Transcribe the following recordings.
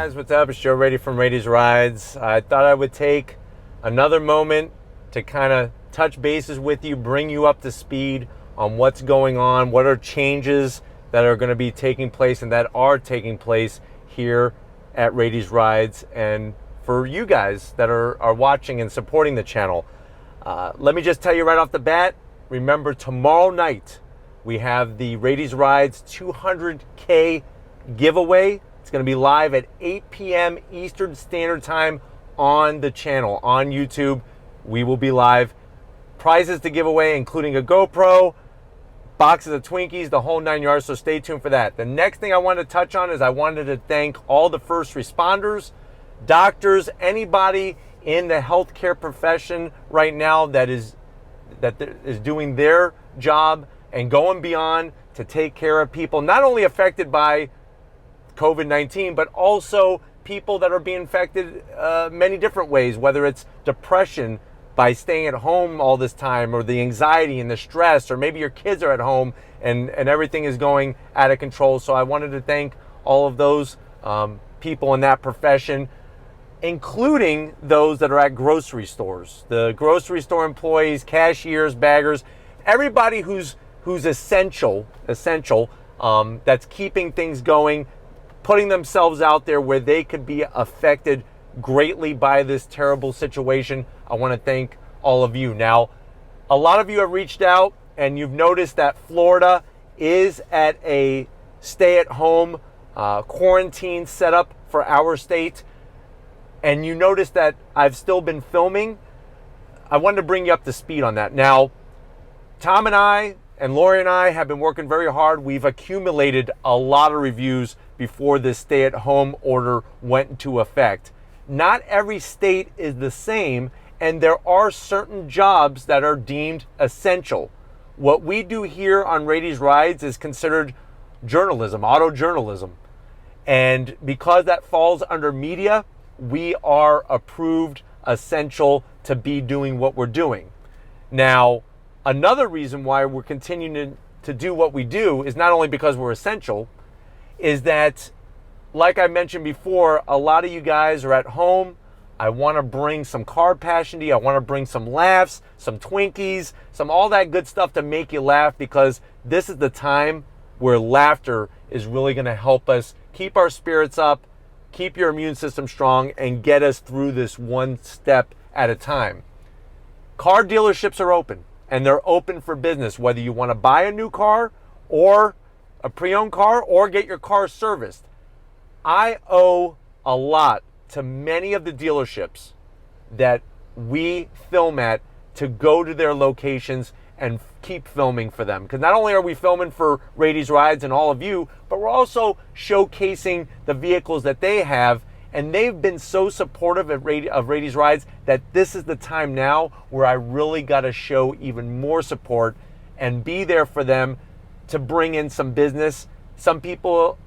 guys, what's up? It's Joe Raiti from Raiti's Rides. I thought I would take another moment to kind of touch bases with you, bring you up to speed on what's going on, what are changes that are going to be taking place and that are taking place here at Raiti's Rides, and for you guys that are watching and supporting the channel. Let me just tell you right off the bat, remember tomorrow night we have the Raiti's Rides 200K giveaway. It's going to be live at 8 p.m. Eastern Standard Time on the channel, on YouTube. We will be live. Prizes to give away, including a GoPro, boxes of Twinkies, the whole 9 yards, so stay tuned for that. The next thing I wanted to touch on is I wanted to thank all the first responders, doctors, anybody in the healthcare profession right now that is doing their job and going beyond to take care of people not only affected by COVID-19, but also people that are being infected many different ways, whether it's depression by staying at home all this time, or the anxiety and the stress, or maybe your kids are at home and everything is going out of control. So I wanted to thank all of those people in that profession, including those that are at grocery stores, the grocery store employees, cashiers, baggers, everybody who's essential, that's keeping things going, putting themselves out there where they could be affected greatly by this terrible situation. I want to thank all of you. Now, a lot of you have reached out and you've noticed that Florida is at a stay-at-home quarantine setup for our state. And you notice that I've still been filming. I wanted to bring you up to speed on that. Now, Tom and I, and Lori and I have been working very hard. We've accumulated a lot of reviews before this stay-at-home order went into effect. Not every state is the same, and there are certain jobs that are deemed essential. What we do here on Raiti's Rides is considered journalism, auto journalism. And because that falls under media, we are approved essential to be doing what we're doing. Now, another reason why we're continuing to do what we do is not only because we're essential, is that, like I mentioned before, a lot of you guys are at home. I want to bring some car passion to you. I want to bring some laughs, some Twinkies, some all that good stuff to make you laugh, because this is the time where laughter is really going to help us keep our spirits up, keep your immune system strong, and get us through this one step at a time. Car dealerships are open, and they're open for business, whether you want to buy a new car or a pre-owned car or get your car serviced. I owe a lot to many of the dealerships that we film at to go to their locations and keep filming for them. Because not only are we filming for Raiti's Rides and all of you, but we're also showcasing the vehicles that they have. And they've been so supportive of Raiti's Rides that this is the time now where I really got to show even more support and be there for them to bring in some business. Some people,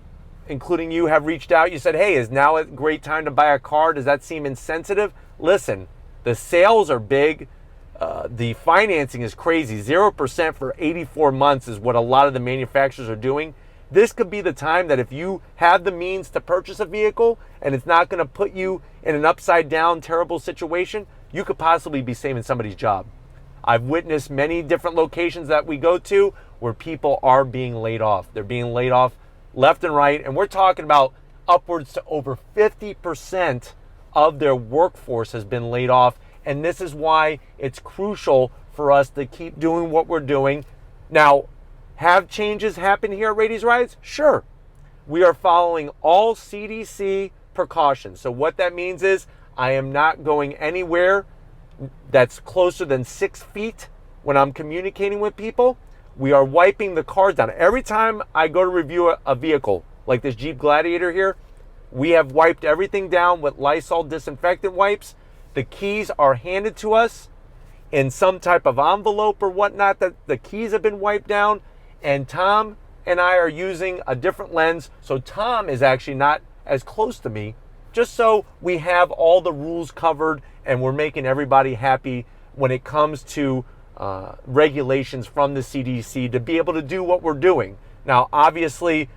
including you, have reached out. You said, hey, is now a great time to buy a car? Does that seem insensitive? Listen, the sales are big. The financing is crazy. 0% for 84 months is what a lot of the manufacturers are doing. This could be the time that if you have the means to purchase a vehicle and it's not going to put you in an upside down, terrible situation, you could possibly be saving somebody's job. I've witnessed many different locations that we go to where people are being laid off. They're being laid off left and right. And we're talking about upwards to over 50% of their workforce has been laid off. And this is why it's crucial for us to keep doing what we're doing. Now, have changes happen here at Raiti's Rides? Sure. We are following all CDC precautions. So what that means is I am not going anywhere that's closer than 6 feet when I'm communicating with people. We are wiping the cars down. Every time I go to review a vehicle, like this Jeep Gladiator here, we have wiped everything down with Lysol disinfectant wipes. The keys are handed to us in some type of envelope or whatnot, that the keys have been wiped down. And Tom and I are using a different lens. So Tom is actually not as close to me, just so we have all the rules covered and we're making everybody happy when it comes to regulations from the CDC to be able to do what we're doing. Now, obviously,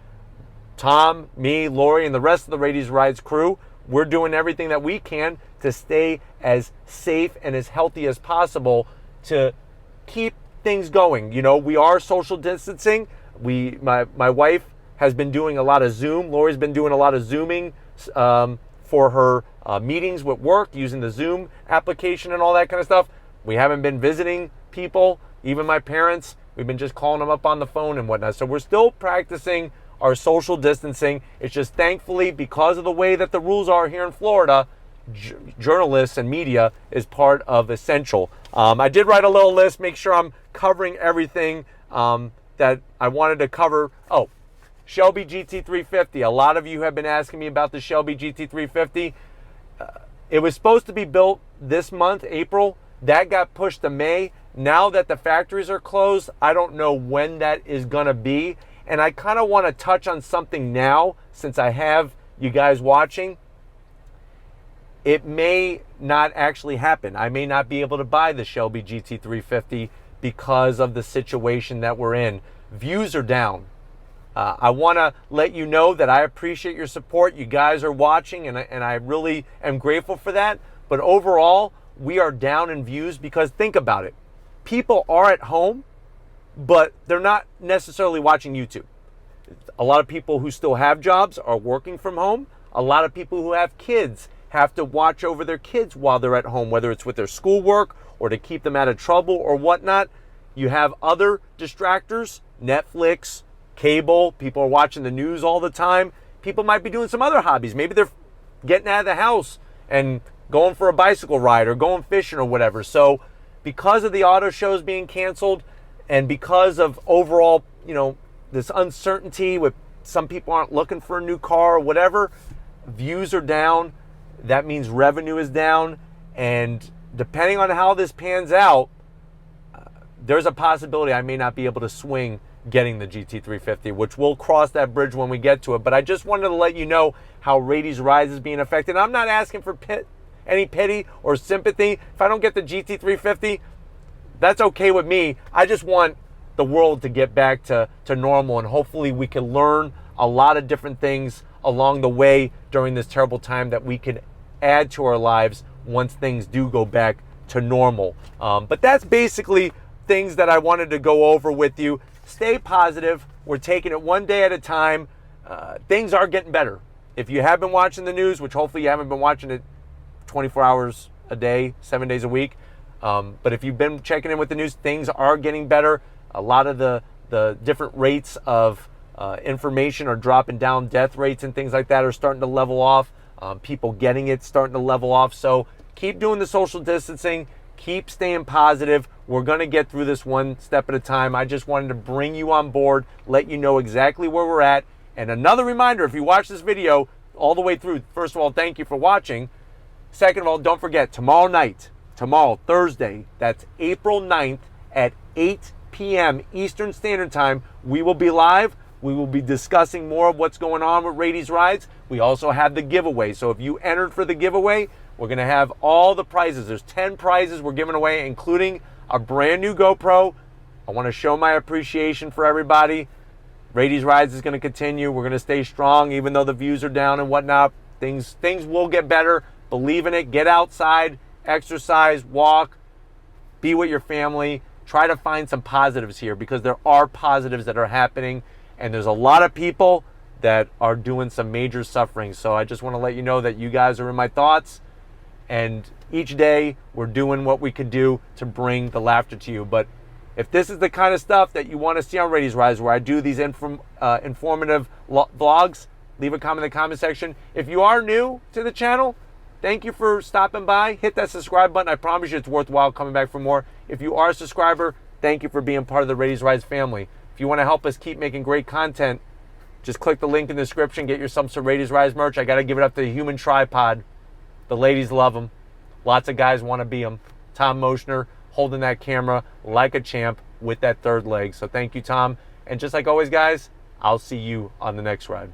Tom, me, Lori, and the rest of the Raiti's Rides crew, we're doing everything that we can to stay as safe and as healthy as possible to keep things going. You know, we are social distancing. My wife has been doing a lot of Zoom. Lori's been doing a lot of Zooming for her meetings with work, using the Zoom application and all that kind of stuff. We haven't been visiting people, even my parents. We've been just calling them up on the phone and whatnot. So we're still practicing our social distancing. It's just thankfully, because of the way that the rules are here in Florida, journalists and media is part of essential. I did write a little list, make sure I'm covering everything that I wanted to cover. Oh, Shelby GT350. A lot of you have been asking me about the Shelby GT350. It was supposed to be built this month, April. That got pushed to May. Now that the factories are closed, I don't know when that is going to be. And I kind of want to touch on something now, since I have you guys watching. It may not actually happen. I may not be able to buy the Shelby GT350 because of the situation that we're in. Views are down. I want to let you know that I appreciate your support. You guys are watching, and I really am grateful for that. But overall, we are down in views because think about it. People are at home, but they're not necessarily watching YouTube. A lot of people who still have jobs are working from home. A lot of people who have kids have to watch over their kids while they're at home, whether it's with their schoolwork or to keep them out of trouble or whatnot. You have other distractors, Netflix, cable. People are watching the news all the time. People might be doing some other hobbies. Maybe they're getting out of the house and going for a bicycle ride or going fishing or whatever. So because of the auto shows being canceled and because of overall, this uncertainty with some people aren't looking for a new car or whatever, views are down. That means revenue is down. And depending on how this pans out, there's a possibility I may not be able to swing getting the GT350, which we'll cross that bridge when we get to it. But I just wanted to let you know how Raiti's Rides is being affected. I'm not asking for any pity or sympathy. If I don't get the GT350, that's okay with me. I just want the world to get back to normal, and hopefully we can learn a lot of different things along the way during this terrible time that we can add to our lives once things do go back to normal. But that's basically things that I wanted to go over with you. Stay positive. We're taking it one day at a time. Things are getting better. If you have been watching the news, which hopefully you haven't been watching it 24 hours a day, 7 days a week, but if you've been checking in with the news, things are getting better. A lot of the different rates of information are dropping down. Death rates and things like that are starting to level off. People getting it starting to level off. So keep doing the social distancing. Keep staying positive. We're going to get through this one step at a time. I just wanted to bring you on board, let you know exactly where we're at. And another reminder, if you watch this video all the way through, first of all, thank you for watching. Second of all, don't forget, tomorrow, Thursday, that's April 9th at 8 p.m. Eastern Standard Time, we will be live. We will be discussing more of what's going on with Raiti's Rides. We also have the giveaway. So if you entered for the giveaway, we're going to have all the prizes. There's 10 prizes we're giving away, including a brand new GoPro. I want to show my appreciation for everybody. Raiti's Rides is going to continue. We're going to stay strong, even though the views are down and whatnot. Things will get better. Believe in it. Get outside, exercise, walk, be with your family. Try to find some positives here, because there are positives that are happening, and there's a lot of people that are doing some major suffering. So I just want to let you know that you guys are in my thoughts, and each day we're doing what we can do to bring the laughter to you. But if this is the kind of stuff that you want to see on Raiti's Rides, where I do these informative vlogs, leave a comment in the comment section. If you are new to the channel, thank you for stopping by. Hit that subscribe button. I promise you it's worthwhile coming back for more. If you are a subscriber, thank you for being part of the Raiti's Rides family. If you want to help us keep making great content, just click the link in the description. Get yourself some Raiti's Rides merch. I got to give it up to the human tripod. The ladies love them. Lots of guys want to be them. Tom Moschner holding that camera like a champ with that third leg. So thank you, Tom. And just like always, guys, I'll see you on the next ride.